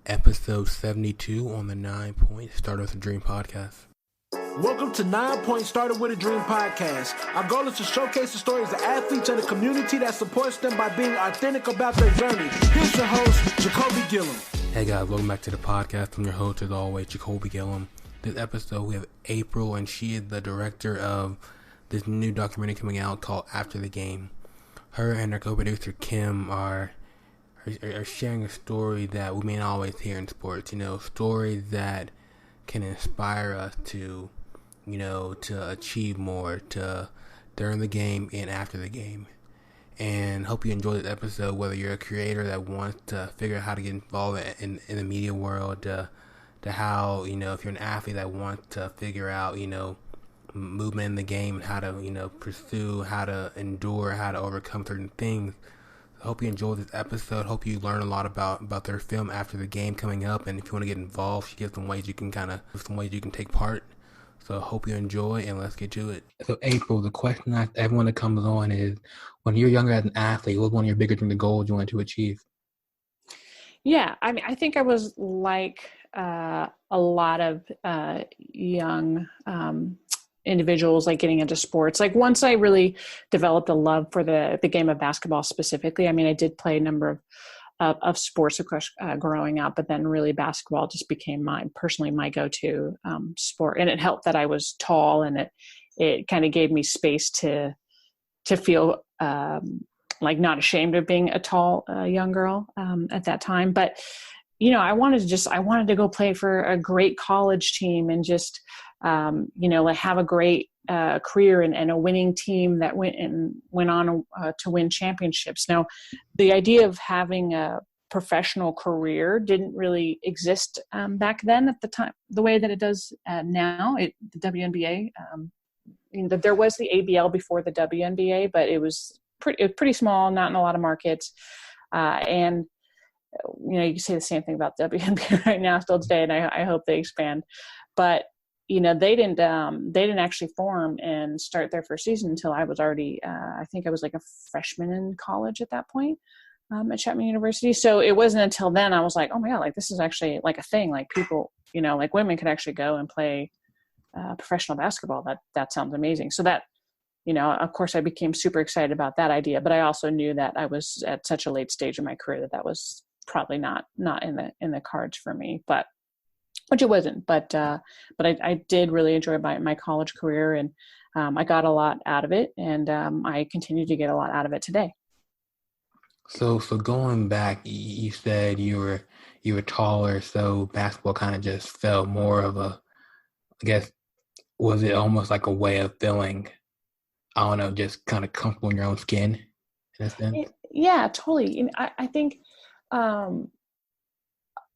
episode 72 on the 9 Point Started with a Dream podcast. Welcome to 9 Point Started with a Dream podcast. Our goal is to showcase the stories of athletes and the community that supports them by being authentic about their journey. Here's your host, Jacoby Gillum. Hey guys, welcome back to the podcast. I'm your host as always, Jacoby Gillum. This episode we have April, and she is the director of this new documentary coming out called After the Game. Her and her co-producer Kim are sharing a story that we may not always hear in sports. Stories that can inspire us to achieve more, to during the game and after the game. And hope you enjoy this episode, whether you're a creator that wants to figure out how to get involved in the media world, to how, if you're an athlete that wants to figure out, movement in the game and how to, pursue, how to endure, how to overcome certain things. I hope you enjoyed this episode. Hope you learn a lot about their film After the Game coming up. And if you want to get involved, she gives some ways you can take part. So hope you enjoy, and let's get to it. So April, the question I ask everyone that comes on is, when you're younger as an athlete, what was one of your bigger goals you wanted to achieve? Yeah, I think I was like a lot of young individuals, like getting into sports. Like once I really developed a love for the game of basketball specifically. I did play a number of sports, of course, growing up, but then really basketball just became my go-to sport. And it helped that I was tall, and it kind of gave me space to feel like not ashamed of being a tall young girl at that time. But I wanted to go play for a great college team and just like have a great career and a winning team that went on to win championships. Now, the idea of having a professional career didn't really exist back then at the time, the way that it does now. The WNBA, there was the ABL before the WNBA, but it was pretty small, not in a lot of markets. And you can say the same thing about WNBA right now still today, and I hope they expand. But they didn't actually form and start their first season until I was already, I think I was like a freshman in college at that point at Chapman University. So it wasn't until then I was like, oh my God, like this is actually like a thing. Like people, like women could actually go and play professional basketball. That sounds amazing. So that, of course I became super excited about that idea, but I also knew that I was at such a late stage in my career that was probably not in the cards for me, but which it wasn't, but I did really enjoy my college career, and I got a lot out of it, and I continue to get a lot out of it today. So going back, you said you were taller, so basketball kind of just felt more of a, I guess, was it almost like a way of feeling, I don't know, just kind of comfortable in your own skin in a sense? Yeah, totally. I think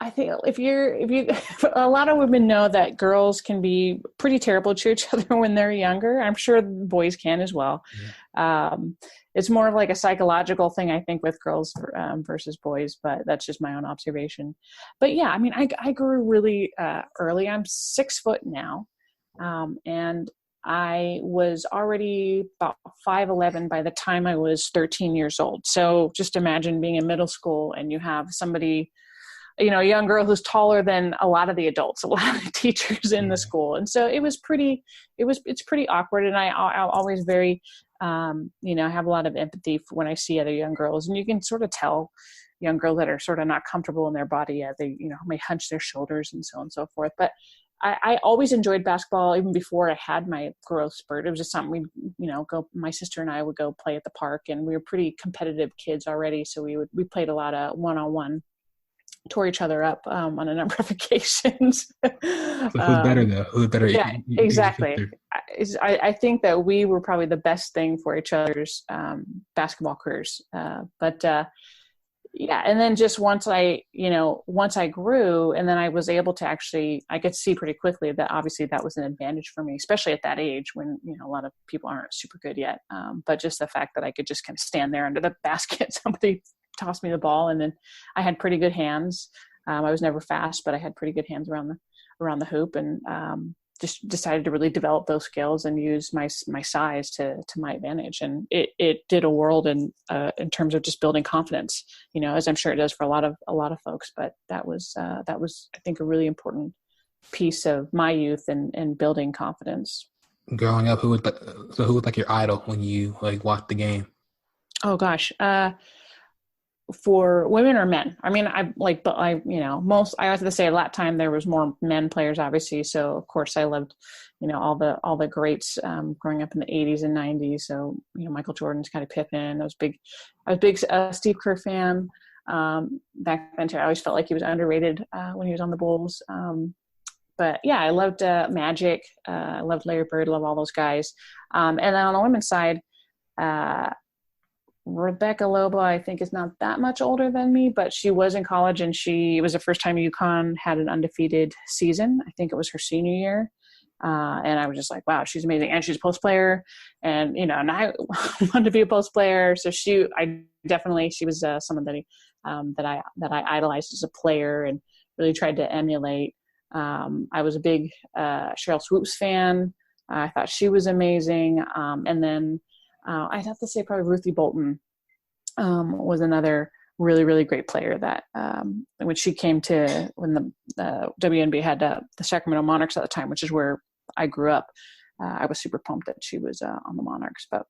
if you a lot of women know that girls can be pretty terrible to each other when they're younger. I'm sure boys can as well. Yeah. It's more of like a psychological thing, I think, with girls versus boys, but that's just my own observation. But yeah, I grew really early. I'm 6 foot now. And I was already about 5'11" by the time I was 13 years old. So just imagine being in middle school and you have somebody, a young girl who's taller than a lot of the adults, a lot of the teachers in the school. And so it's pretty awkward. And I always very, have a lot of empathy for when I see other young girls, and you can sort of tell young girls that are sort of not comfortable in their body. They, may hunch their shoulders and so on and so forth. But I always enjoyed basketball even before I had my growth spurt. It was just something my sister and I would go play at the park, and we were pretty competitive kids already. So we played a lot of one-on-one, tore each other up on a number of occasions. So who's better though? Who's better? Yeah, exactly. I think that we were probably the best thing for each other's basketball careers. Yeah. And then just once I grew, and then I was able to I could see pretty quickly that obviously that was an advantage for me, especially at that age when, a lot of people aren't super good yet. But just the fact that I could just kind of stand there under the basket, somebody tossed me the ball, and then I had pretty good hands. I was never fast, but I had pretty good hands around the hoop. And just decided to really develop those skills and use my size to my advantage. And it did a world in terms of just building confidence, as I'm sure it does for a lot of folks. But that was I think a really important piece of my youth and building confidence. Growing up, who was like your idol when you like watched the game? Oh gosh. For women or men? I mean, I have to say at that time there was more men players, obviously. So of course I loved, all the greats growing up in the 80s and 90s. So, Michael Jordan, Scottie Pippen. I was a big Steve Kerr fan back then too. I always felt like he was underrated when he was on the Bulls. But yeah, I loved Magic. I loved Larry Bird. Love all those guys. And then on the women's side, Rebecca Lobo, I think, is not that much older than me, but she was in college, and it was the first time UConn had an undefeated season. I think it was her senior year. And I was just like, wow, she's amazing. And she's a post player, and, and I wanted to be a post player. So she was someone that I idolized as a player and really tried to emulate. I was a big Cheryl Swoops fan. I thought she was amazing. And then I'd have to say probably Ruthie Bolton was another really, really great player that when she came to, when the WNBA had the Sacramento Monarchs at the time, which is where I grew up, I was super pumped that she was on the Monarchs. But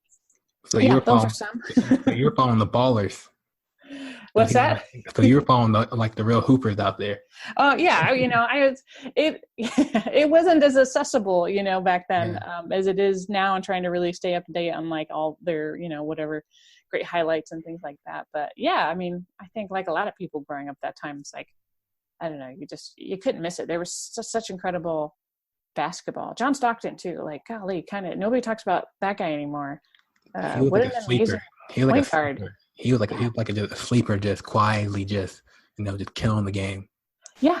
so you were following the ballers. What's that? So you were following the real hoopers out there. Oh yeah, it wasn't as accessible, back then as it is now, and trying to really stay up to date on like all their, whatever great highlights and things like that. But yeah, I mean, I think like a lot of people growing up that time, it's like, I don't know, you couldn't miss it. There was such incredible basketball. John Stockton too, like golly, kind of nobody talks about that guy anymore. What an amazing point guard. He was like a sleeper, just quietly, just killing the game. Yeah.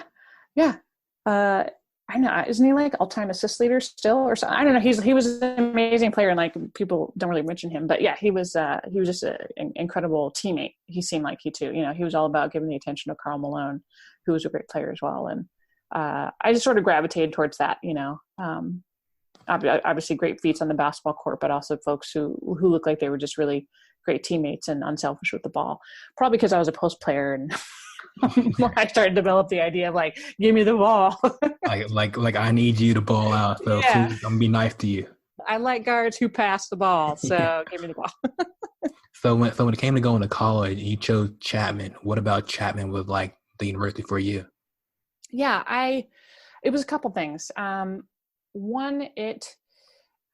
I know. Isn't he like all-time assist leader still, or something? I don't know. He was an amazing player, and like people don't really mention him, but yeah, he was just an incredible teammate. He seemed like he too. He was all about giving the attention to Karl Malone, who was a great player as well, and I just sort of gravitated towards that. Obviously great feats on the basketball court, but also folks who looked like they were just really great teammates and unselfish with the ball. Probably because I was a post player, and I started to develop the idea of like, give me the ball. like I need you to ball out, so please, I'm gonna be nice to you. I like guards who pass the ball, so give me the ball. So when it came to going to college, you chose Chapman. What about Chapman was like the university for you? Yeah, it was a couple things. One, it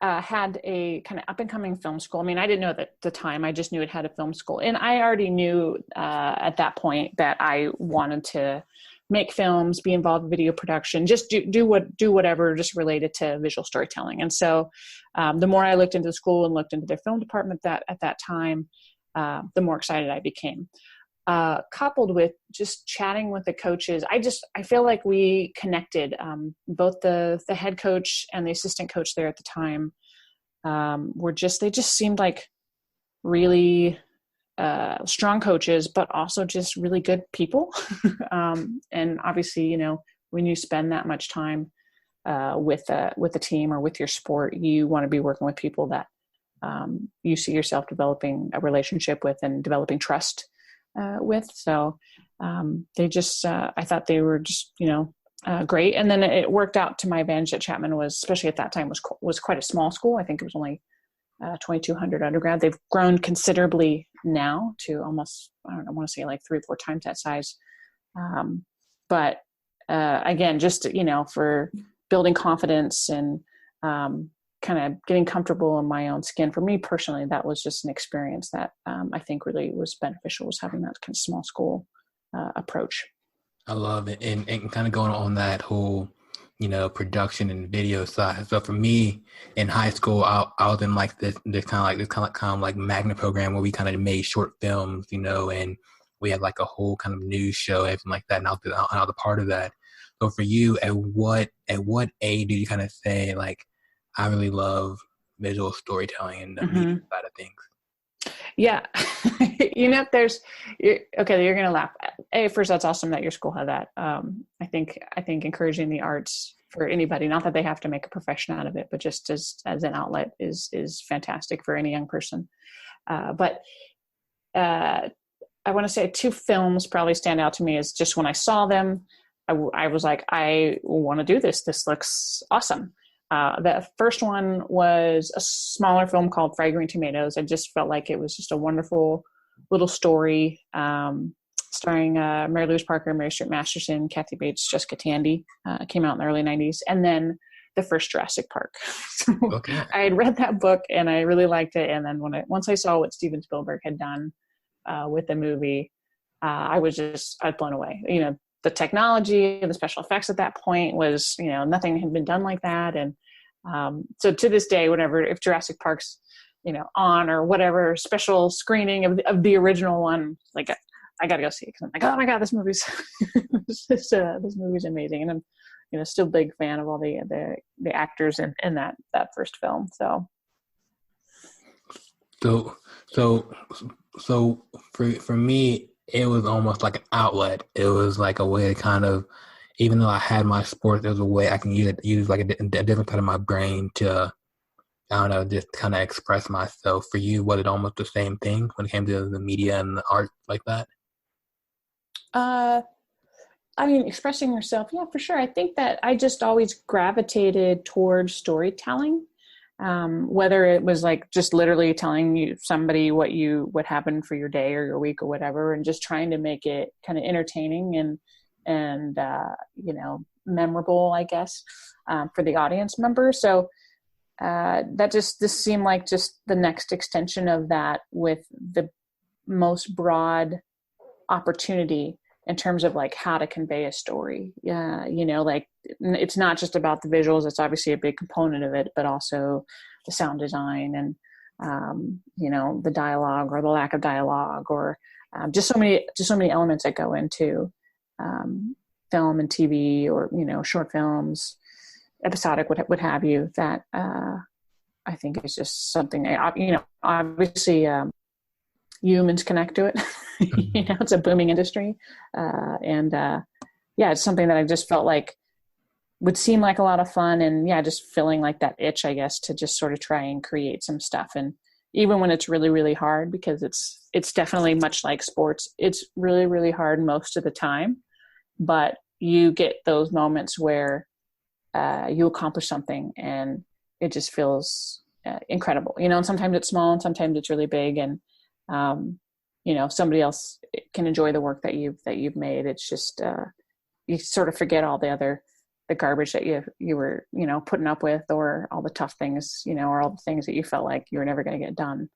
had a kind of up-and-coming film school. I mean, I didn't know that at the time. I just knew it had a film school. And I already knew at that point that I wanted to make films, be involved in video production, just do whatever just related to visual storytelling. And so the more I looked into the school and looked into their film department at that time, the more excited I became. Coupled with just chatting with the coaches, I feel like we connected. Both the head coach and the assistant coach there at the time they just seemed like really strong coaches, but also just really good people. And obviously, when you spend that much time with a team or with your sport, you want to be working with people that you see yourself developing a relationship with and developing trust with. So they just, I thought they were just, great. And then it worked out to my advantage that Chapman was, especially at that time, was quite a small school. I think it was only 2,200 undergrad. They've grown considerably now to almost, I want to say like 3 or 4 times that size. But again, just, for building confidence and kind of getting comfortable in my own skin. For me personally, that was just an experience that I think really was beneficial, was having that kind of small school approach. I love it. And kind of going on that whole, production and video side. So for me in high school, I was in like this kind of like magna program where we kind of made short films, and we had like a whole kind of news show, everything like that. And I was a part of that. So for you, at what age do you kind of say like, I really love visual storytelling and the media side of things? Yeah. Okay, you're going to laugh. First, that's awesome that your school had that. I think encouraging the arts for anybody, not that they have to make a profession out of it, but just as an outlet is fantastic for any young person. But I want to say 2 films probably stand out to me is just when I saw them, I was like, I want to do this. This looks awesome. The first one was a smaller film called Fried Green Tomatoes. I just felt like it was just a wonderful little story, starring Mary Louise Parker, Mary Stuart Masterson, Kathy Bates, Jessica Tandy. Came out in the early 90s. And then the first Jurassic Park. So Okay. I had read that book and I really liked it. And then once I saw what Steven Spielberg had done with the movie, I was blown away. The technology and the special effects at that point was, nothing had been done like that. And so to this day, if Jurassic Park's, on or whatever special screening of the original one, like I got to go see it because I'm like, oh my God, this movie's this movie's amazing. And I'm, still a big fan of all the actors in that first film. So for me, it was almost like an outlet. It was like a way to kind of, even though I had my sports, there was a way I can use like a different part of my brain to, I don't know, just kind of express myself. For you, was it almost the same thing when it came to the media and the art like that? Expressing yourself, yeah, for sure. I think that I just always gravitated towards storytelling. Whether it was like just literally telling somebody what happened for your day or your week or whatever, and just trying to make it kind of entertaining and memorable, I guess, for the audience member. So this seemed like just the next extension of that with the most broad opportunity in terms of like how to convey a story. Yeah. Like it's not just about the visuals. It's obviously a big component of it, but also the sound design and, the dialogue or the lack of dialogue or just so many elements that go into film and TV or, short films, episodic, what have you, that I think is just something, obviously humans connect to it. It's a booming industry. It's something that I just felt like would seem like a lot of fun and just feeling like that itch, I guess, to just sort of try and create some stuff. And even when it's really, really hard, because it's definitely much like sports, it's really, really hard most of the time, but you get those moments where you accomplish something and it just feels incredible, and sometimes it's small and sometimes it's really big. And, somebody else can enjoy the work that you've made. It's just, you sort of forget all the garbage that you were, putting up with, or all the tough things, or all the things that you felt like you were never going to get done.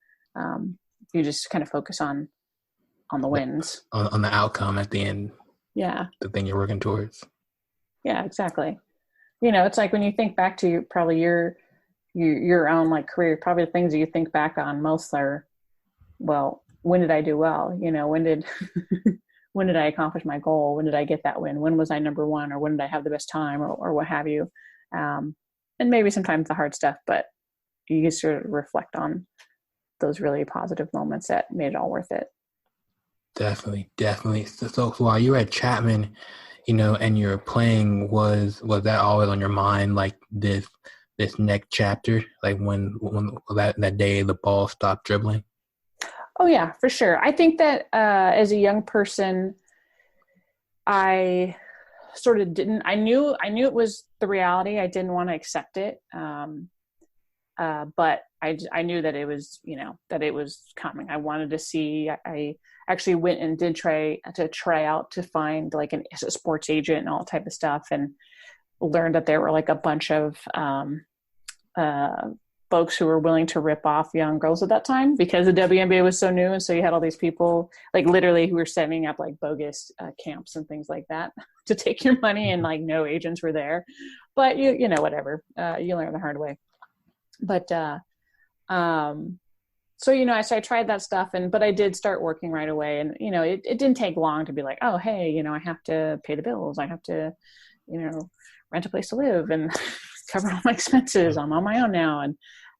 You just kind of focus on the wins, on the outcome at the end. Yeah. The thing you're working towards. Yeah, exactly. It's like when you think back to probably your own like career, probably the things that you think back on most are, well, when did I do well? When did I accomplish my goal? When did I get that win? When was I number one? Or when did I have the best time or what have you? And maybe sometimes the hard stuff, but you can sort of reflect on those really positive moments that made it all worth it. Definitely. So while you were at Chapman, and you're playing, was that always on your mind, like this next chapter, like when that day the ball stopped dribbling? Oh yeah, for sure. I think that as a young person, I sort of didn't. I knew it was the reality. I didn't want to accept it, but I knew that it was, that it was coming. I wanted to see. I actually went and did try out to find like a sports agent and all type of stuff, and learned that there were like a bunch of folks who were willing to rip off young girls at that time because the WNBA was so new. And so you had all these people like literally who were setting up like bogus camps and things like that to take your money, and like no agents were there, but whatever, you learn the hard way. But, so, so I tried that stuff but I did start working right away, and, it didn't take long to be like, oh, hey, I have to pay the bills. I have to, rent a place to live and cover all my expenses. I'm on my own now.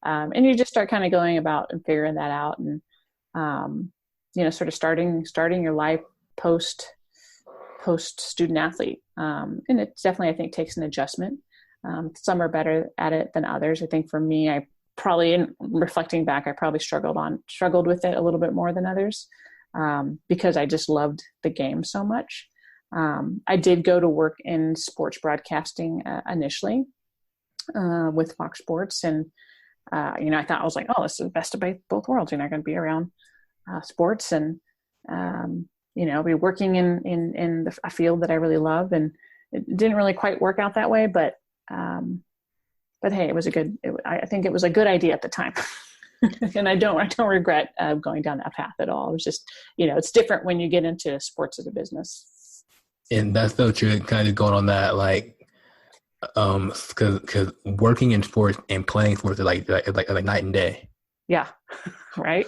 And you just start kind of going about and figuring that out. And sort of starting your life post student athlete. And it definitely, I think, takes an adjustment. Some are better at it than others. I think for me, I probably, in reflecting back, I probably struggled with it a little bit more than others, because I just loved the game so much. I did go to work in sports broadcasting initially with Fox Sports. And, I thought, I was like, oh, this is the best of both worlds. You're not going to be around sports and, be working in a field that I really love. And it didn't really quite work out that way, but hey, I think it was a good idea at the time. And I don't regret going down that path at all. It was just, it's different when you get into sports as a business. And that's so true. Kind of going on that, like, because working in sports and playing sports is like night and day. Yeah. Right.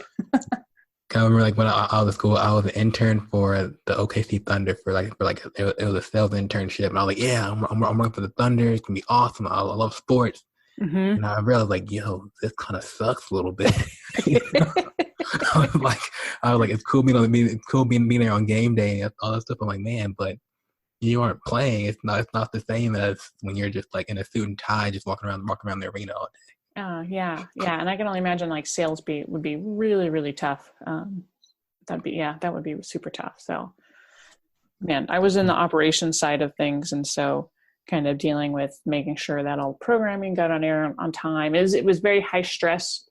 I remember, like, when I was in school, I was an intern for the OKC Thunder for it was a sales internship, and I was like, yeah, I'm working for the Thunder. It's gonna be awesome. I love sports. Mm-hmm. And I realized, like, this kind of sucks a little bit. I was like, it's cool being there on game day and all that stuff. I'm like, man, but you aren't playing. It's not the same as when you're just like in a suit and tie, just walking around the arena all day. Yeah. And I can only imagine like sales would be really, really tough. That would be super tough. So, man, I was in the operations side of things. And so kind of dealing with making sure that all programming got on air on time. It was very high stress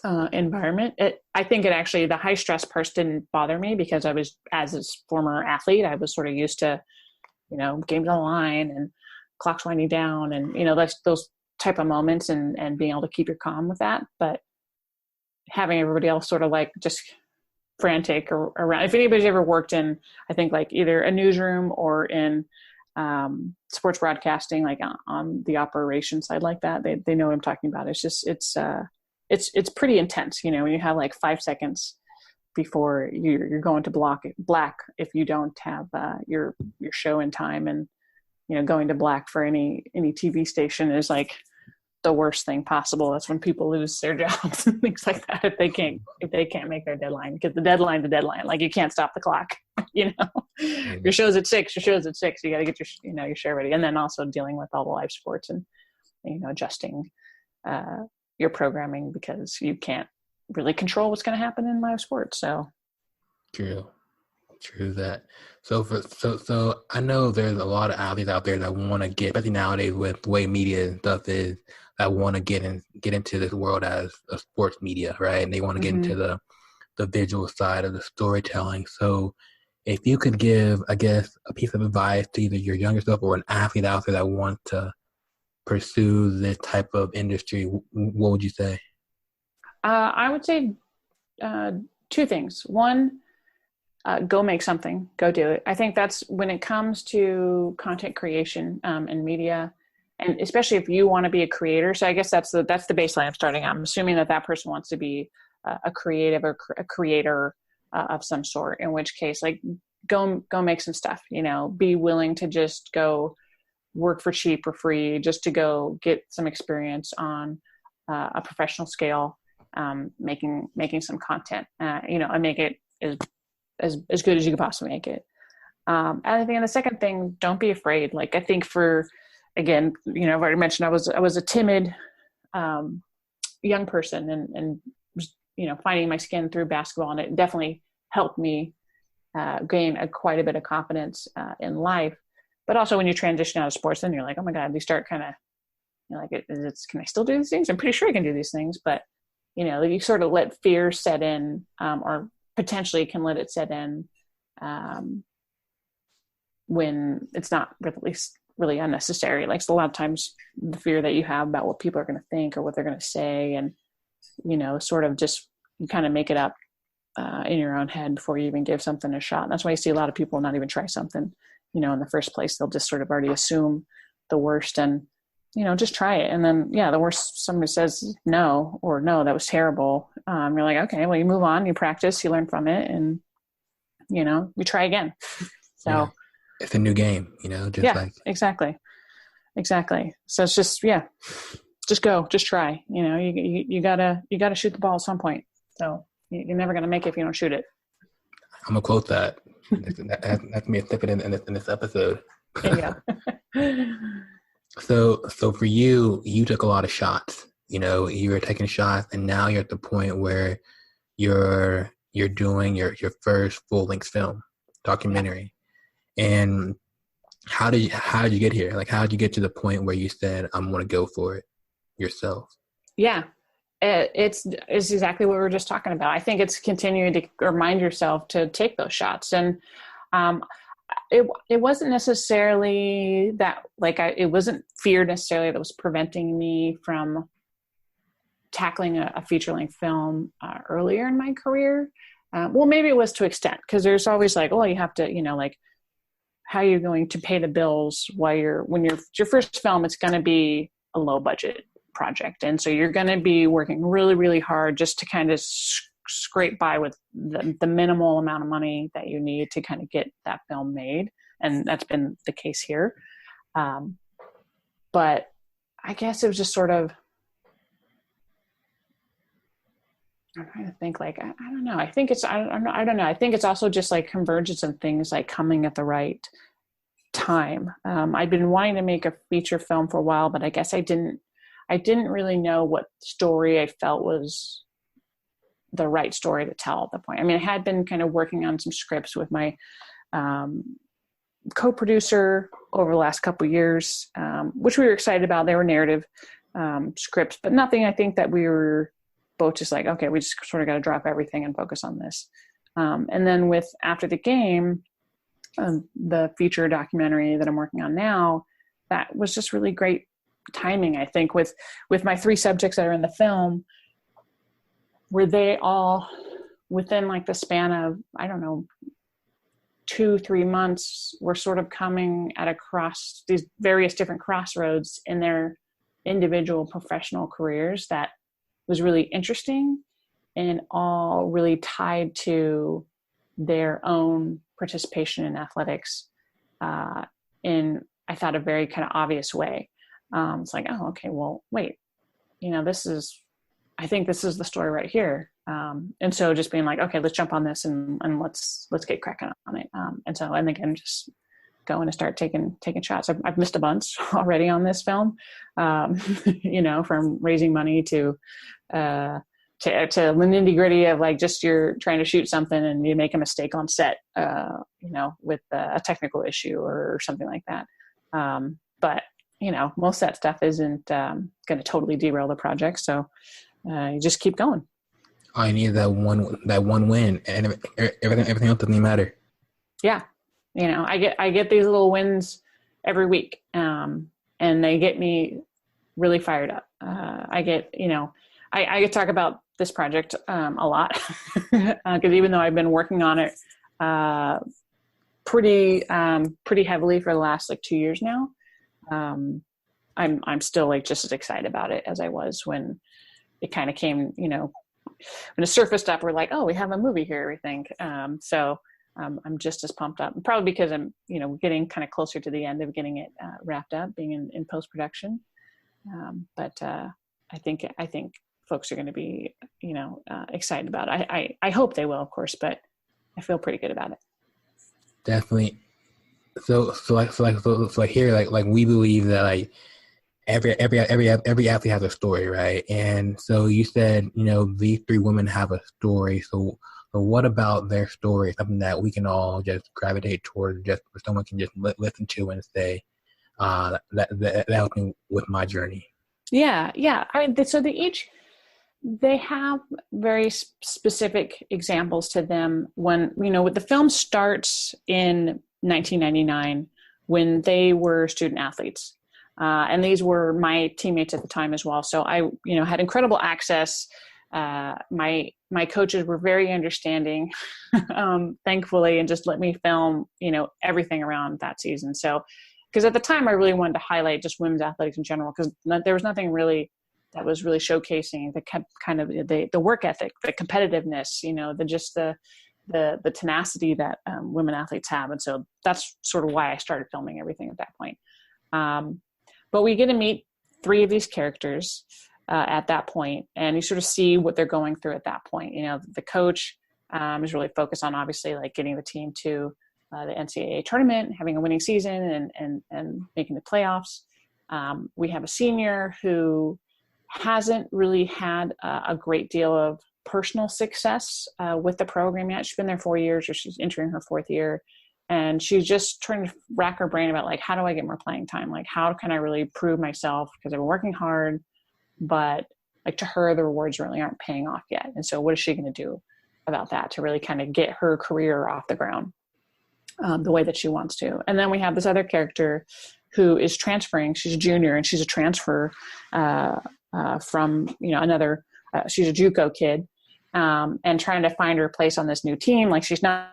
environment. I think the high stress parts didn't bother me because I was, as a former athlete, I was sort of used to, games on the line and clocks winding down and, those type of moments and being able to keep your calm with that. But having everybody else sort of like just frantic or around, if anybody's ever worked in, I think like either a newsroom or in sports broadcasting, like on the operations side like that, they know what I'm talking about. It's just, it's pretty intense, when you have like 5 seconds before you're going to black if you don't have your show in time. And going to black for any TV station is like the worst thing possible. That's when people lose their jobs and things like that if they can't make their deadline, because the deadline's the deadline. Like, you can't stop the clock. Your show's at 6. You got to get your show ready. And then also dealing with all the live sports and adjusting your programming, because you can't really control what's going to happen in live sports. So true that. So I know there's a lot of athletes out there that want to get, especially nowadays with the way media and stuff is, that want to get into this world as a sports media, right? And they want to get into the visual side of the storytelling. So if you could give, I guess, a piece of advice to either your younger self or an athlete out there that wants to pursue this type of industry, what would you say? I would say 2 things. One, go make something, go do it. I think that's when it comes to content creation and media, and especially if you want to be a creator. So I guess that's the baseline I'm starting. I'm assuming that person wants to be a creative or a creator of some sort, in which case, like, go make some stuff, be willing to just go work for cheap or free, just to go get some experience on a professional scale, making some content, and make it as good as you could possibly make it. And I think the second thing, don't be afraid. Like, I think again, I've already mentioned I was a timid young person and finding my skin through basketball, and it definitely helped me gain quite a bit of confidence in life. But also when you transition out of sports, then you're like, oh my God, you start kind of, like, can I still do these things? I'm pretty sure I can do these things, but you sort of let fear set in, or potentially can let it set in when it's not really unnecessary. Like, so a lot of times the fear that you have about what people are going to think or what they're going to say, and sort of just, you kind of make it up in your own head before you even give something a shot. And that's why you see a lot of people not even try something in the first place. They'll just sort of already assume the worst and just try it. And then, the worst, somebody says no, or no, that was terrible. You're like, okay, well, you move on, you practice, you learn from it, and, you try again. So it's a new game, exactly. So it's just, just go, just try, you gotta shoot the ball at some point. So you're never going to make it if you don't shoot it. I'm gonna quote that. That's me a snippet in this episode. There you go. So for you, you took a lot of shots. You were taking shots, and now you're at the point where you're doing your first full length film documentary. Yeah. And how did you get here? Like, how did you get to the point where you said, "I'm going to go for it" yourself? Yeah, it's exactly what we were just talking about. I think it's continuing to remind yourself to take those shots, and it wasn't necessarily that, like, it wasn't fear necessarily that was preventing me from tackling a feature-length film earlier in my career. Well, maybe it was to extent, because there's always like, oh, you have to, like, how are you going to pay the bills when your first film, it's going to be a low budget project. And so you're going to be working really, really hard just to kind of scrape by with the minimal amount of money that you need to kind of get that film made. And that's been the case here. But I guess it was just sort of, I'm trying to think, like, I don't know. I think it's, I don't know. I think it's also just like convergence of things like coming at the right time. I'd been wanting to make a feature film for a while, but I guess I didn't really know what story I felt was the right story to tell at the point. I mean, I had been kind of working on some scripts with my co-producer over the last couple of years, which we were excited about. They were narrative scripts, but nothing I think that we were both just like, okay, we just sort of got to drop everything and focus on this. And then with After the Game, the feature documentary that I'm working on now, that was just really great timing, I think, with my three subjects that are in the film, were they all within like the span of, I don't know, 2-3 months, were sort of coming at across these various different crossroads in their individual professional careers that was really interesting, and all really tied to their own participation in athletics in, I thought, a very kind of obvious way. It's like, oh, okay, well, wait, I think this is the story right here. And so just being like, okay, let's jump on this and let's get cracking on it. And so I think I'm just going to start taking shots. I've missed a bunch already on this film, from raising money to the nitty gritty of like, just you're trying to shoot something and you make a mistake on set, with a technical issue or something like that. But most of that stuff isn't going to totally derail the project. So you just keep going. I need that one win, and everything else doesn't even matter. Yeah. I get these little wins every week, and they get me really fired up. I get to talk about this project a lot, because even though I've been working on it pretty heavily for the last like 2 years now, I'm still like just as excited about it as I was when it kind of came, when it surfaced up. We're like, oh, we have a movie here, we think. So I'm just as pumped up, probably because I'm, getting kind of closer to the end of getting it wrapped up, being in post-production. But I think folks are going to be, excited about it. I hope they will, of course, but I feel pretty good about it. Definitely. So here, like we believe that like every athlete has a story, right? And so you said, these three women have a story. So what about their story? Something that we can all just gravitate towards, just where someone can just listen to and say, that helped me with my journey. Yeah. I mean, so they have very specific examples to them. When the film starts in 1999, when they were student athletes, and these were my teammates at the time as well. So I, had incredible access. My coaches were very understanding, thankfully, and just let me film, everything around that season. So, because at the time I really wanted to highlight just women's athletics in general, because there was nothing really that was really showcasing the work ethic, the competitiveness, the tenacity that women athletes have. And so that's sort of why I started filming everything at that point. But we get to meet three of these characters. at that point, and you sort of see what they're going through at that point. You know, the coach is really focused on obviously like getting the team to the NCAA tournament, having a winning season, and making the playoffs. We have a senior who hasn't really had a great deal of personal success with the program yet. She's been there 4 years, or she's entering her 4th year. And she's just trying to rack her brain about like, how do I get more playing time? Like, how can I really prove myself? Because I've been working hard, but like to her, the rewards really aren't paying off yet. And so what is she going to do about that to really kind of get her career off the ground the way that she wants to? And then we have this other character who is transferring. She's a junior, and she's a transfer from, another, she's a JUCO kid, and trying to find her place on this new team. Like she's not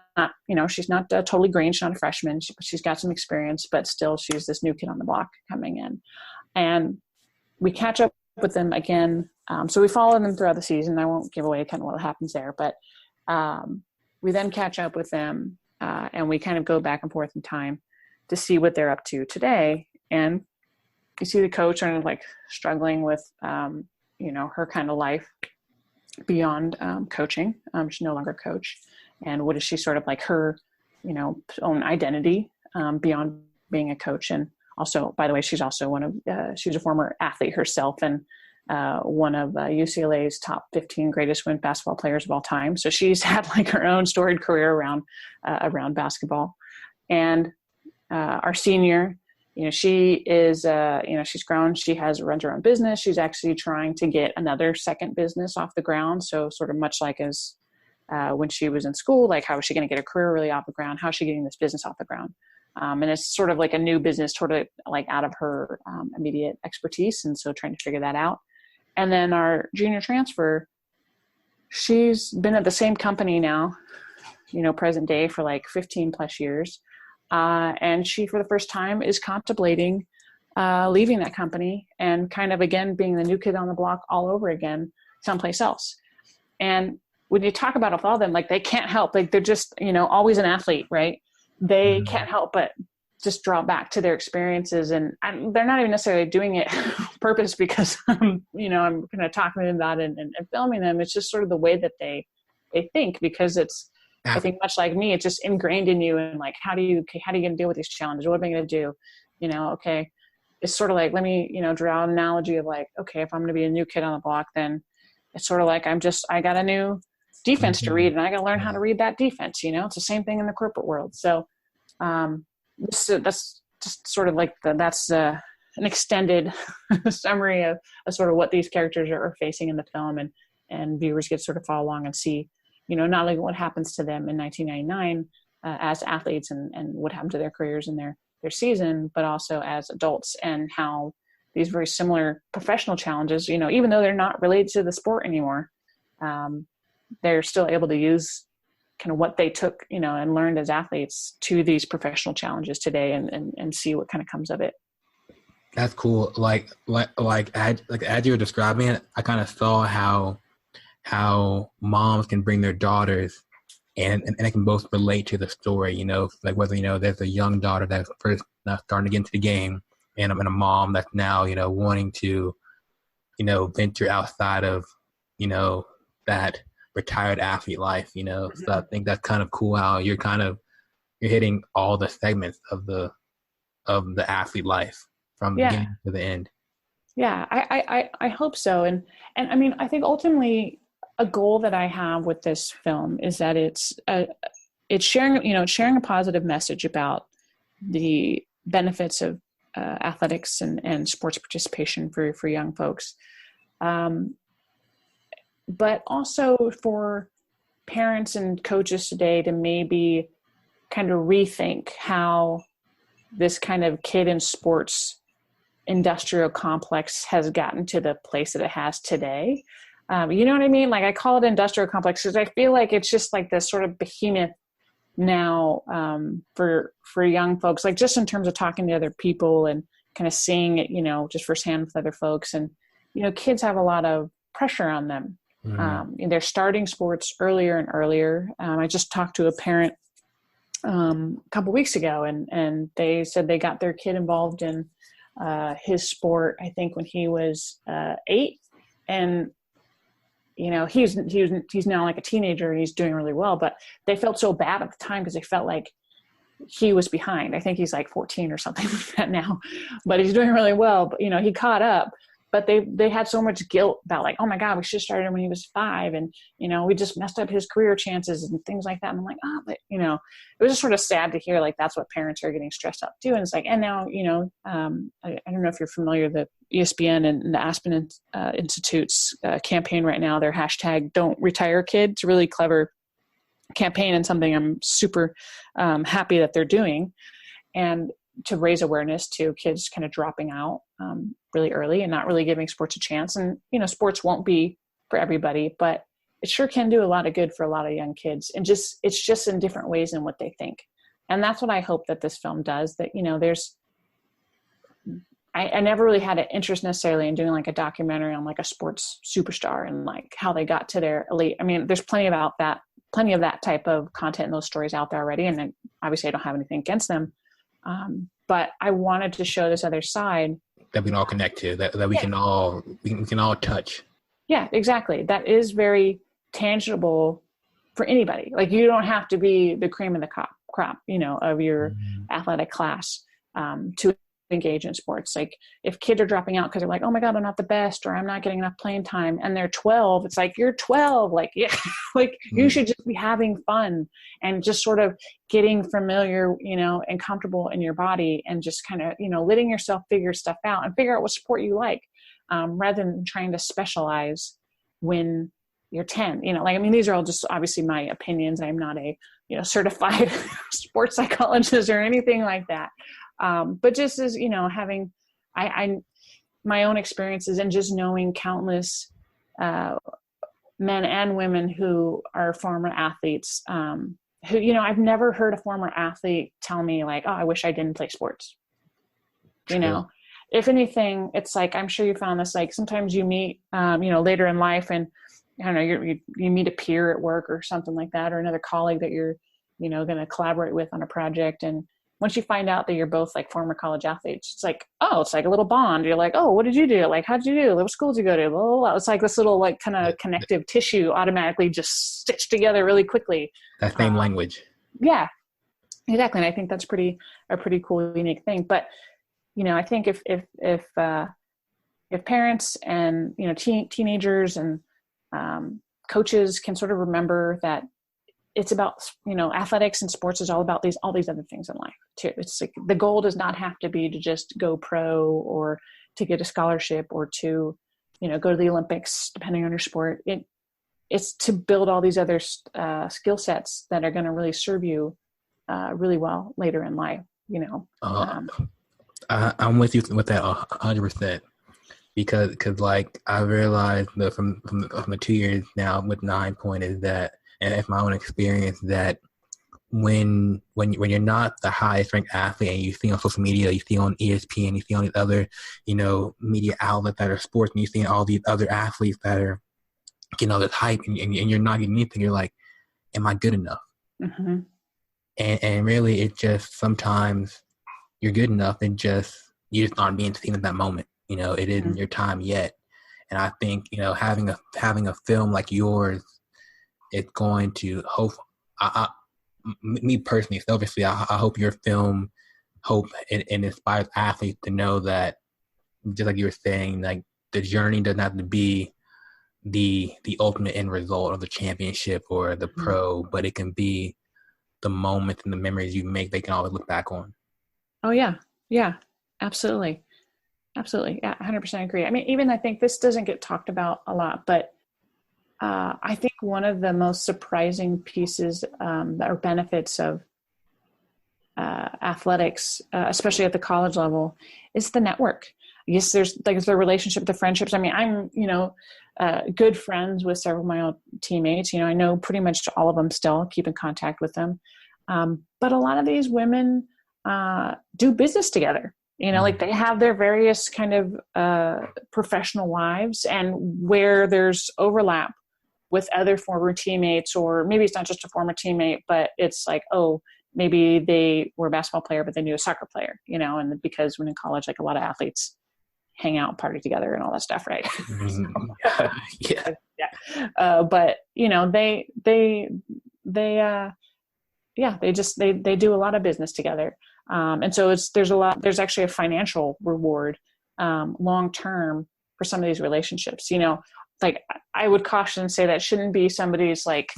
totally green. She's not a freshman. She's got some experience, but still she's this new kid on the block coming in. And we catch up with them again. So we follow them throughout the season. I won't give away kind of what happens there, but we then catch up with them and we kind of go back and forth in time to see what they're up to today. And you see the coach kind of like struggling with, her kind of life beyond coaching. She's no longer a coach. And what is she sort of like her, own identity beyond being a coach? And also, by the way, she's also she's a former athlete herself, and one of UCLA's top 15 greatest women's basketball players of all time. So she's had like her own storied career around basketball. And our senior, she is, she's grown. She runs her own business. She's actually trying to get another second business off the ground. So sort of much like as when she was in school, like how is she going to get her career really off the ground? How is she getting this business off the ground? And it's sort of like a new business, sort of like out of her immediate expertise. And so trying to figure that out. And then our junior transfer, she's been at the same company now, present day for like 15 plus years. And she, for the first time, is contemplating leaving that company and kind of, again, being the new kid on the block all over again, someplace else. And when you talk about all of them, like they can't help, like they're just, always an athlete, right? They can't help but just draw back to their experiences. And they're not even necessarily doing it on purpose because, I'm kind of talking to them about it and filming them. It's just sort of the way that they think, because it's, I think much like me, it's just ingrained in you. And like, how do you going to deal with these challenges? What am I going to do? Okay. It's sort of like, let me, draw an analogy of like, okay, if I'm going to be a new kid on the block, then it's sort of like, I got a new defense to read and I got to learn how to read that defense. It's the same thing in the corporate world. So, that's just sort of like that's an extended summary of sort of what these characters are facing in the film, and viewers get to sort of follow along and see, not only what happens to them in 1999 as athletes and what happened to their careers and their season, but also as adults, and how these very similar professional challenges, even though they're not related to the sport anymore, they're still able to use kind of what they took, and learned as athletes to these professional challenges today and see what kind of comes of it. That's cool. Like as you were describing it, I kind of saw how moms can bring their daughters and they can both relate to the story, like whether, there's a young daughter that's first starting to get into the game and a mom that's now, wanting to, venture outside of, that retired athlete life, So I think that's kind of cool how you're hitting all the segments of the athlete life from the beginning to the end. Yeah, I hope so. And I mean, I think ultimately a goal that I have with this film is that it's sharing a positive message about the benefits of athletics and sports participation for young folks. But also for parents and coaches today to maybe kind of rethink how this kind of kid in sports industrial complex has gotten to the place that it has today. You know what I mean? Like I call it industrial complex because I feel like it's just like this sort of behemoth now for young folks, like just in terms of talking to other people and kind of seeing it, just firsthand with other folks. And, kids have a lot of pressure on them. Mm-hmm. They're starting sports earlier and earlier. I just talked to a parent a couple weeks ago and they said they got their kid involved in his sport, I think when he was 8, and he's now like a teenager and he's doing really well, but they felt so bad at the time because they felt like he was behind. I think he's like 14 or something like that now, but he's doing really well. But, he caught up, but they had so much guilt about like, oh my God, we should have started when he was 5. And, we just messed up his career chances and things like that. And I'm like, but it was just sort of sad to hear, like, that's what parents are getting stressed out too. And it's like, and now, I don't know if you're familiar, the ESPN and the Aspen Institute's campaign right now, their hashtag Don't Retire Kid. It's a really clever campaign and something I'm super happy that they're doing, and to raise awareness to kids kind of dropping out really early and not really giving sports a chance. And, sports won't be for everybody, but it sure can do a lot of good for a lot of young kids. And it's just in different ways than what they think. And that's what I hope that this film does, that, I never really had an interest necessarily in doing like a documentary on like a sports superstar and like how they got to their elite. I mean, there's plenty of that type of content in those stories out there already. And then obviously I don't have anything against them. But I wanted to show this other side that we can all connect to, that we can all touch. Yeah, exactly. That is very tangible for anybody. Like, you don't have to be the cream of the crop, of your athletic class, to engage in sports. Like, if kids are dropping out because they're like, oh my God, I'm not the best, or I'm not getting enough playing time, and they're 12, it's like, you're 12. Like, yeah, like you should just be having fun and just sort of getting familiar, and comfortable in your body, and just kind of, letting yourself figure stuff out and figure out what sport you like, rather than trying to specialize when you're 10. These are all just obviously my opinions. I'm not a, certified sports psychologist or anything like that. But just as, having my own experiences and just knowing countless men and women who are former athletes, who, I've never heard a former athlete tell me like, oh, I wish I didn't play sports. If anything, it's like, I'm sure you found this, like sometimes you meet, later in life, and I don't know, you meet a peer at work or something like that, or another colleague that you're, going to collaborate with on a project. And once you find out that you're both like former college athletes, it's like, oh, it's like a little bond. You're like, oh, what did you do? Like, how'd you do? What school did you go to? Blah, blah, blah. It's like this little like kind of connective tissue automatically just stitched together really quickly. That same language. Yeah, exactly. And I think that's a pretty cool, unique thing. But, I think if parents and, teenagers and coaches can sort of remember that it's about, athletics and sports is all about all these other things in life too. It's like the goal does not have to be to just go pro or to get a scholarship or to, go to the Olympics, depending on your sport. It's to build all these other skill sets that are going to really serve you really well later in life, I'm with you with that 100%, because like I realized that from the 2 years now with 9 Point is that, and it's my own experience, that when you're not the highest ranked athlete and you see on social media, you see on ESPN, you see on these other, media outlets that are sports, and you see all these other athletes that are, this hype, and you're not getting anything, you're like, am I good enough? Mm-hmm. And really, it just, sometimes you're good enough and you just aren't being seen at that moment. It isn't your time yet. And I think, having a film like yours, it's going to hope, me personally, selfishly, I hope your film and inspires athletes to know that, just like you were saying, like the journey doesn't have to be the ultimate end result of the championship or the pro, but it can be the moments and the memories you make they can always look back on. Oh yeah. Yeah, absolutely. Absolutely. Yeah, 100% agree. I think this doesn't get talked about a lot, but I think one of the most surprising pieces or benefits of athletics, especially at the college level, is the network. Yes, there's like the relationship, the friendships. I'm, good friends with several of my own teammates. I know pretty much all of them still, keep in contact with them. But a lot of these women do business together. Like they have their various kind of professional lives, and where there's overlap with other former teammates, or maybe it's not just a former teammate, but it's like, oh, maybe they were a basketball player, but they knew a soccer player, and because when in college, like a lot of athletes hang out, party together, and all that stuff, right? Yeah. But they do a lot of business together, and so there's actually a financial reward long term for some of these relationships. Like I would caution and say that shouldn't be somebody's like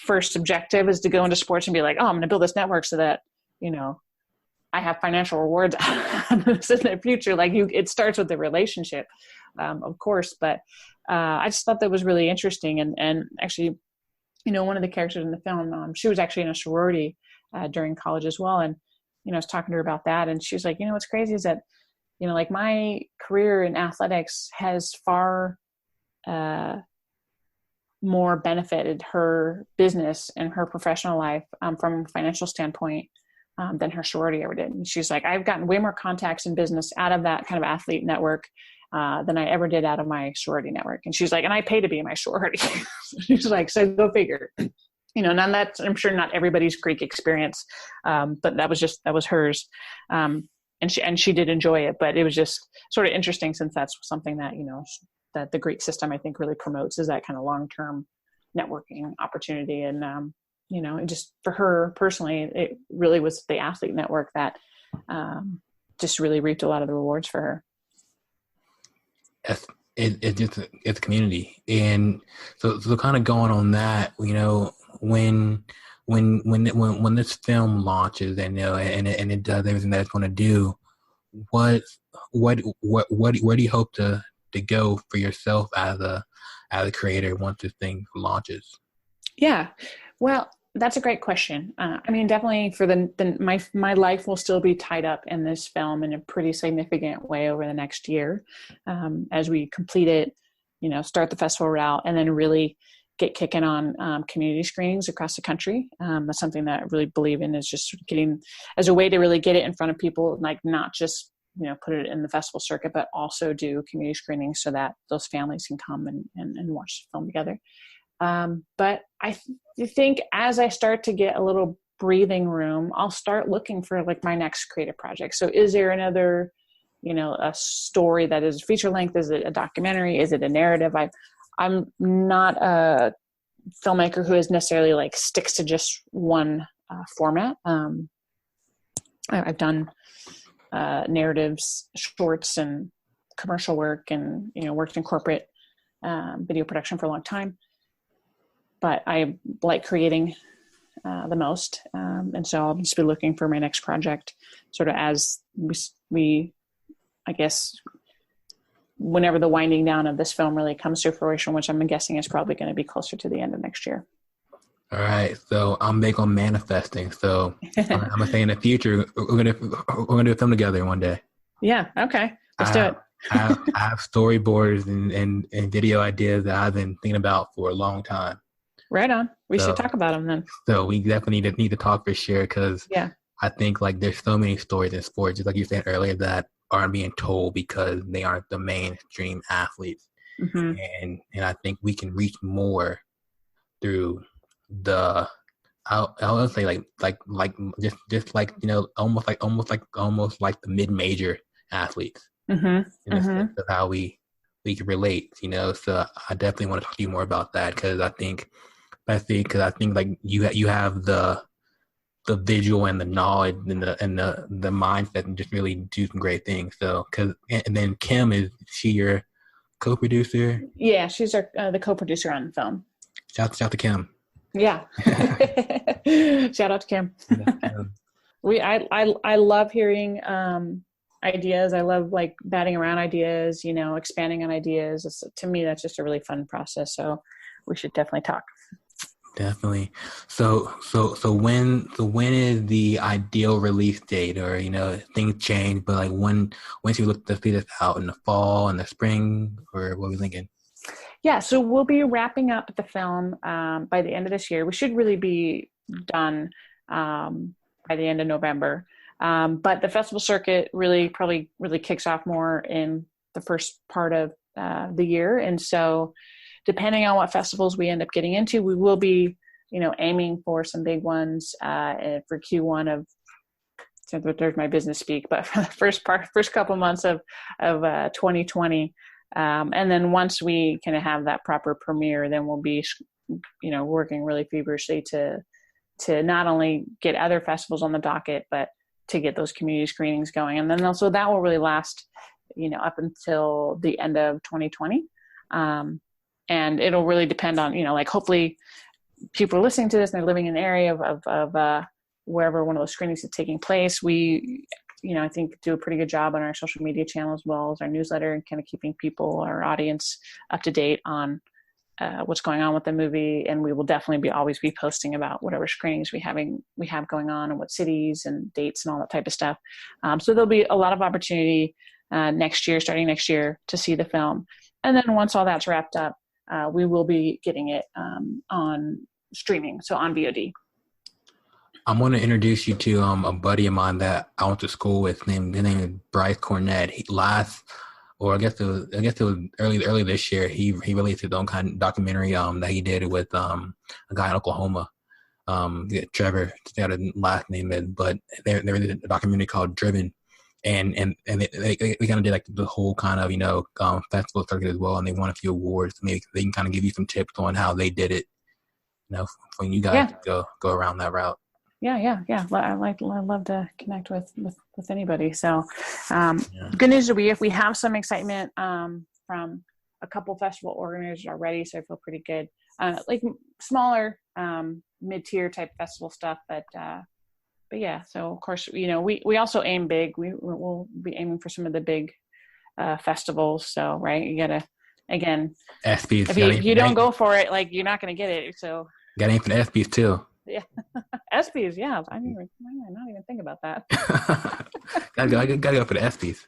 first objective is to go into sports and be like, oh, I'm going to build this network so that I have financial rewards in the future. Like it starts with the relationship, of course, but I just thought that was really interesting. And actually, one of the characters in the film, she was actually in a sorority during college as well. And, I was talking to her about that. And she was like, what's crazy is that, like my career in athletics has far more benefited her business and her professional life from a financial standpoint than her sorority ever did. And she's like, I've gotten way more contacts in business out of that kind of athlete network than I ever did out of my sorority network. And she's like, and I pay to be in my sorority. She's like, so go figure. None of that, I'm sure not everybody's Greek experience, but that was hers. And she did enjoy it, but it was just sort of interesting since that's something that, that the Greek system, I think, really promotes, is that kind of long-term networking opportunity. And, it just for her personally, it really was the athlete network that just really reaped a lot of the rewards for her. It's a community. And so kind of going on that, when this film launches and and it does everything that it's going to do, where do you hope to go for yourself as a creator once this thing launches? Yeah, well, that's a great question. Definitely for my life will still be tied up in this film in a pretty significant way over the next year as we complete it, start the festival route, and then really get kicking on community screenings across the country. That's something that I really believe in, is just sort of getting as a way to really get it in front of people, like not just, put it in the festival circuit, but also do community screenings so that those families can come and watch the film together. But I think as I start to get a little breathing room, I'll start looking for like my next creative project. So is there another, a story that is feature length? Is it a documentary? Is it a narrative? I'm not a filmmaker who is necessarily like sticks to just one format. I've done narratives, shorts, and commercial work, and worked in corporate video production for a long time. But I like creating the most, and so I'll just be looking for my next project, sort of as we I guess, whenever the winding down of this film really comes to fruition, which I'm guessing is probably going to be closer to the end of next year. All right, so I'm big on manifesting. So I'm gonna say in the future we're gonna do a film together one day. Yeah. Okay. Let's do it. I have storyboards and video ideas that I've been thinking about for a long time. Right on. We should talk about them then. So we definitely need to talk for sure, because I think like there's so many stories in sports, just like you said earlier, that aren't being told because they aren't the mainstream athletes. Mm-hmm. And I think we can reach more through the I'll say like just like almost like the mid-major athletes. Mm-hmm. In the sense of how we can relate, so I definitely want to talk to you more about that, because I think like you have the visual and the knowledge and the mindset and just really do some great things. So and then Kim, is she your co-producer? Yeah, she's the co-producer on the film. Shout to Kim. Yeah. Shout out to Kim. I love hearing ideas. I love like batting around ideas, expanding on ideas. To me, that's just a really fun process. So we should definitely talk. Definitely. So when is the ideal release date? Or things change, but like when should we look to see this out, in the fall, in the spring, or what are we thinking? Yeah, so we'll be wrapping up the film by the end of this year. We should really be done by the end of November. But the festival circuit probably kicks off more in the first part of the year. And so depending on what festivals we end up getting into, we will be, aiming for some big ones for Q1 of so there's my business speak, but for the first couple months of 2020, and then once we kind of have that proper premiere, then we'll be, working really feverishly to not only get other festivals on the docket, but to get those community screenings going. And then also that will really last, up until the end of 2020. And it'll really depend on, hopefully people are listening to this and they're living in an area of wherever one of those screenings is taking place. We, I think do a pretty good job on our social media channel as well as our newsletter, and kind of keeping our audience up to date on what's going on with the movie. And we will definitely always be posting about whatever screenings we have going on, and what cities and dates and all that type of stuff. So there'll be a lot of opportunity starting next year, to see the film. And then once all that's wrapped up, we will be getting it on streaming, so on VOD. I'm going to introduce you to a buddy of mine that I went to school with. His name is Bryce Cornett. I guess it was early this year. He released his own kind of documentary that he did with a guy in Oklahoma. Trevor, I forgot his last name is, but there was a documentary called Driven, and they kind of did like the whole kind of festival circuit as well, and they won a few awards. Maybe they can kind of give you some tips on how they did it, when you guys go around that route. Yeah. I love to connect with anybody. So, good news is if we have some excitement from a couple festival organizers already, so I feel pretty good. Like smaller mid-tier type festival stuff, but yeah. So of course, we also aim big. We'll be aiming for some of the big festivals. So right, you gotta again. ESPYs. If you don't go for it, like you're not gonna get it. So got aim for the ESPYs too. Yeah, ESPYs. Yeah, I didn't not even think about that. gotta go for the ESPYs.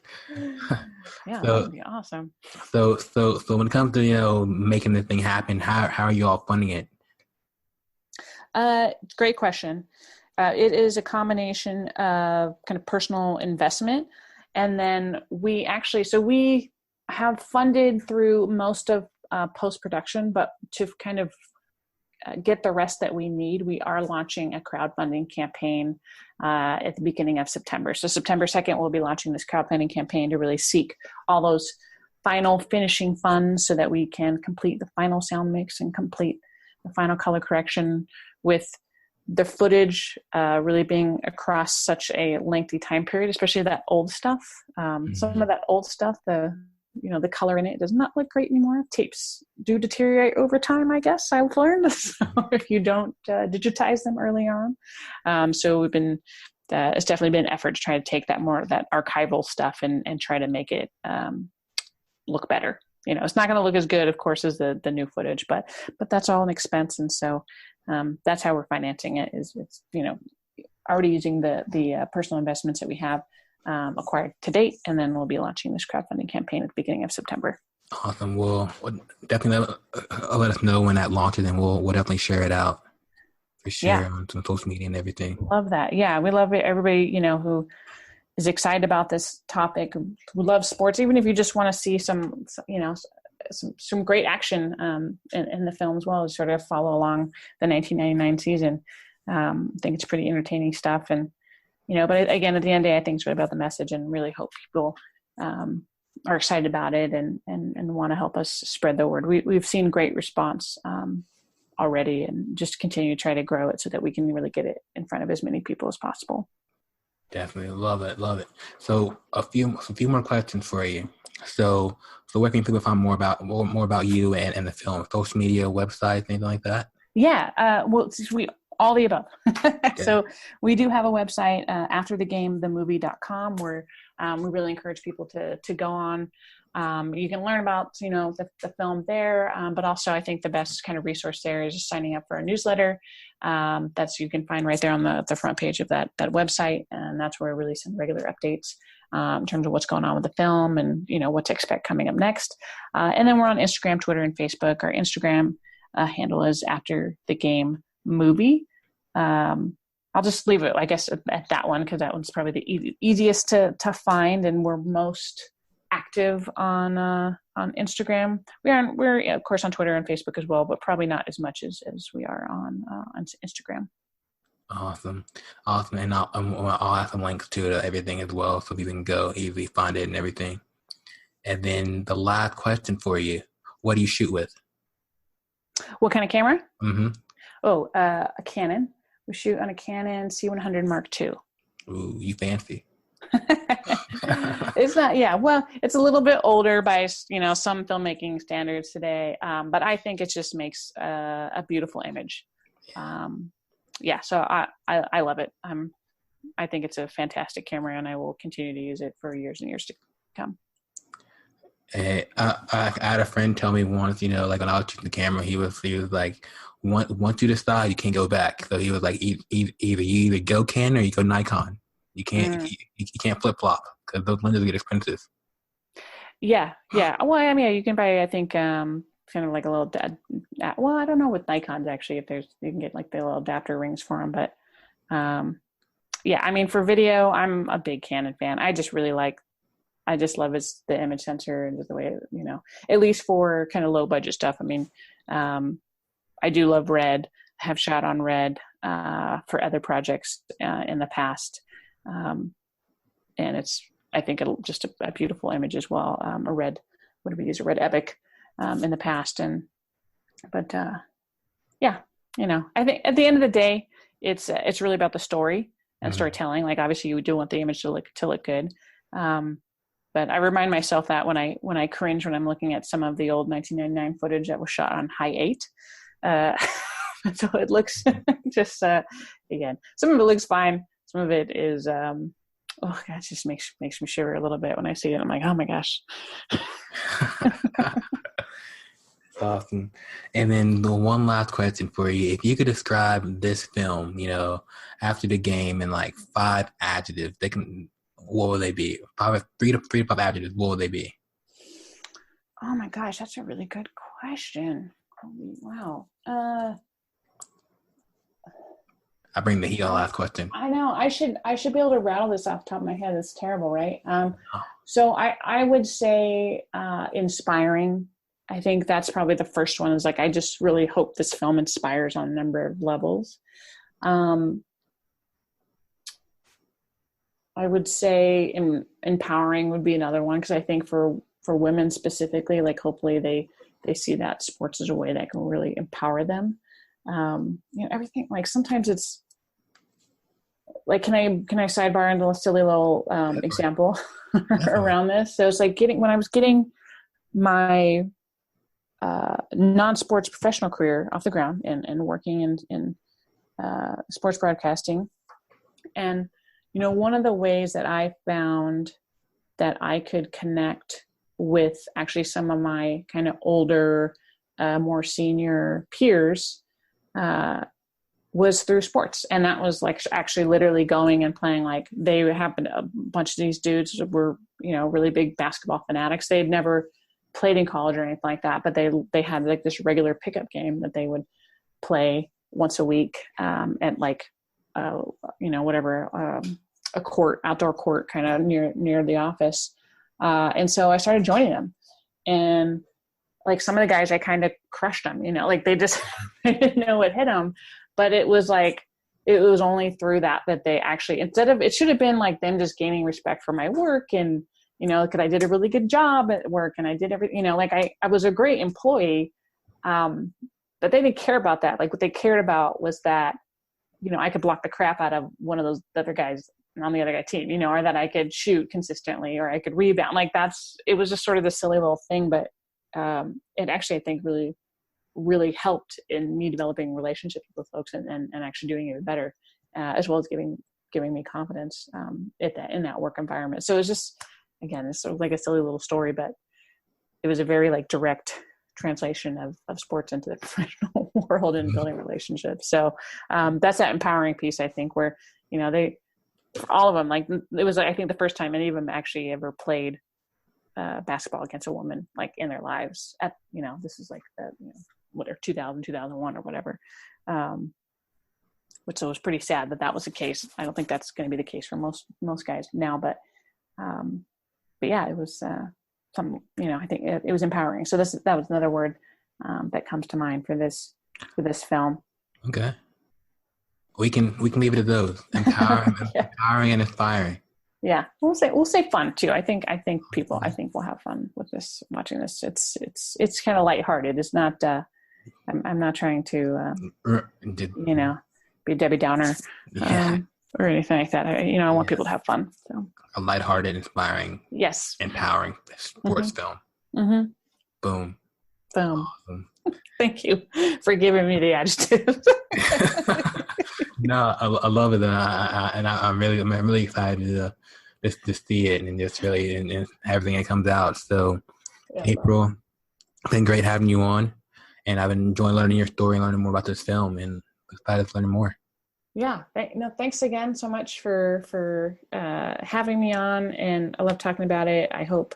Yeah, that would be awesome. So when it comes to making this thing happen, how are you all funding it? Great question. It is a combination of kind of personal investment, and then we have funded through most of post-production, but to kind of get the rest that we need, we are launching a crowdfunding campaign at the beginning of September. So September 2nd, we'll be launching this crowdfunding campaign to really seek all those final finishing funds so that we can complete the final sound mix and complete the final color correction, with the footage really being across such a lengthy time period, especially that old stuff. Some of that old stuff, the color in it does not look great anymore. Tapes do deteriorate over time, I guess I've learned. So if you don't digitize them early on. So we've been, it's definitely been an effort to try to take that archival stuff and try to make it look better. It's not going to look as good, of course, as the new footage, but that's all an expense. And so that's how we're financing it, is it's, already using the personal investments that we have acquired to date, and then we'll be launching this crowdfunding campaign at the beginning of September. Awesome. Well, definitely let us know when that launches, and we'll definitely share it out for sure on some social media and everything. Love that. Yeah, we love it. Everybody, who is excited about this topic, who loves sports, even if you just want to see some great action in the film as well, as sort of follow along the 1999 season. I think it's pretty entertaining stuff, and but again, at the end of the day, I think it's really about the message, and really hope people are excited about it and want to help us spread the word. We've seen great response already, and just continue to try to grow it so that we can really get it in front of as many people as possible. Definitely. Love it. So a few more questions for you. So where can people find more about you and the film? Social media, website, anything like that? Yeah. Well, all the above. So we do have a website, afterthegamethemovie.com, where we really encourage people to go on. You can learn about, the film there. But also I think the best kind of resource there is just signing up for our newsletter. That's, you can find right there on the front page of that website. And that's where we release some regular updates in terms of what's going on with the film and, what to expect coming up next. And then we're on Instagram, Twitter, and Facebook. Our Instagram handle is After the Game Movie. I'll just leave it, I guess, at that one, because that one's probably the easiest to find, and we're most active on Instagram. We're of course on Twitter and Facebook as well, but probably not as much as we are on Instagram. Awesome, awesome, and I'll have some links to everything as well, so you can go easily find it and everything. And then the last question for you: what do you shoot with? What kind of camera? Mm-hmm. Oh, a Canon. We shoot on a Canon C100 Mark II. Ooh, you fancy. It's not, yeah, well, it's a little bit older by, some filmmaking standards today. But I think it just makes a beautiful image. Yeah. So I love it. I think it's a fantastic camera, and I will continue to use it for years and years to come. And I had a friend tell me once, like when I was shooting the camera, he was like, once you decide, you can't go back. So he was like, either you either go Canon or you go Nikon. You can't you can't flip flop because those lenses get expensive. Yeah. Well, I mean, you can buy, I think, kind of like a little, well, I don't know with Nikons actually, if you can get like the little adapter rings for them, but yeah, I mean, for video, I'm a big Canon fan. I just love the image sensor and just the way, at least for kind of low budget stuff. I mean, I do love red, have shot on red for other projects in the past. And I think it'll just a beautiful image as well. A red, what did we use? A red Epic in the past. Yeah, I think at the end of the day, it's really about the story and storytelling. Like obviously you do want the image to look good. But I remind myself that when I cringe when I'm looking at some of the old 1999 footage that was shot on high 8. So it looks just, again, some of it looks fine. Some of it is, oh God, it just makes me shiver a little bit when I see it. I'm like, oh my gosh. Awesome. And then the one last question for you. If you could describe this film, after the game in like 5 adjectives, what will they be? Three to 5 adjectives, what will they be? Oh my gosh, that's a really good question. Wow. I bring the heat on the last question. I know. I should be able to rattle this off the top of my head. It's terrible, right? So I would say inspiring. I think that's probably the first one. Is like I just really hope this film inspires on a number of levels. I would say empowering would be another one, because I think for women specifically, like hopefully they see that sports is a way that can really empower them. Everything, like sometimes it's like, can I sidebar into a silly little example around this? So it's like when I was getting my non-sports professional career off the ground and working in sports broadcasting. And, one of the ways that I found that I could connect with actually some of my kind of older, more senior peers was through sports. And that was like actually literally going and playing. Like they happened, a bunch of these dudes were, really big basketball fanatics. They'd never played in college or anything like that, but they had like this regular pickup game that they would play once a week at like, a outdoor court kind of near the office. And so I started joining them, and like some of the guys, I kind of crushed them, like they just they didn't know what hit them, but it was only through that they actually, it should have been like them just gaining respect for my work and, because I did a really good job at work and I did everything, like I was a great employee. But they didn't care about that. Like what they cared about was that, I could block the crap out of one of those other guys on the other guy's team, or that I could shoot consistently or I could rebound. Like it was just sort of this silly little thing, but it actually, I think really, really helped in me developing relationships with folks and actually doing it better, as well as giving me confidence in that work environment. So it's just, again, it's sort of like a silly little story, but it was a very like direct translation of sports into the professional world and building relationships. So that's that empowering piece, I think, where, all of them, like it was, I think, the first time any of them actually ever played basketball against a woman, like in their lives at, this is like the, whatever, 2000, 2001 or whatever. Which was pretty sad that was the case. I don't think that's going to be the case for most guys now, but yeah, it was I think it was empowering. So that was another word that comes to mind for this film. Okay. We can leave it at those. Empowering, Yeah. empowering and inspiring. Yeah, we'll say fun too. I think we'll have fun with this, watching this. It's kind of lighthearted. It's not. I'm not trying to be a Debbie Downer or anything like that. I want people to have fun. So a lighthearted, inspiring, yes, empowering sports film. Mm-hmm. Boom. Awesome. Thank you for giving me the adjective. No, I love it, and I'm really excited to see it and just really and everything that comes out. So, yeah, April, it's been great having you on, and I've enjoyed learning your story, learning more about this film, and excited to learn more. Yeah, thanks again so much for having me on, and I love talking about it. I hope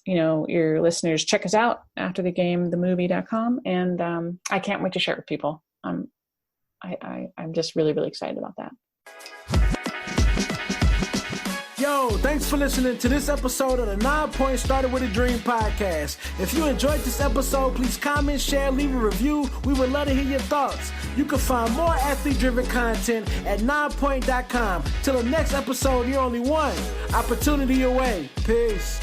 your listeners check us out after the game, themovie.com, and I can't wait to share it with people. I'm just really, really excited about that. Yo, thanks for listening to this episode of the 9 Point Started With a Dream podcast. If you enjoyed this episode, please comment, share, leave a review. We would love to hear your thoughts. You can find more athlete-driven content at 9point.com. Till the next episode, you're only one opportunity away. Peace.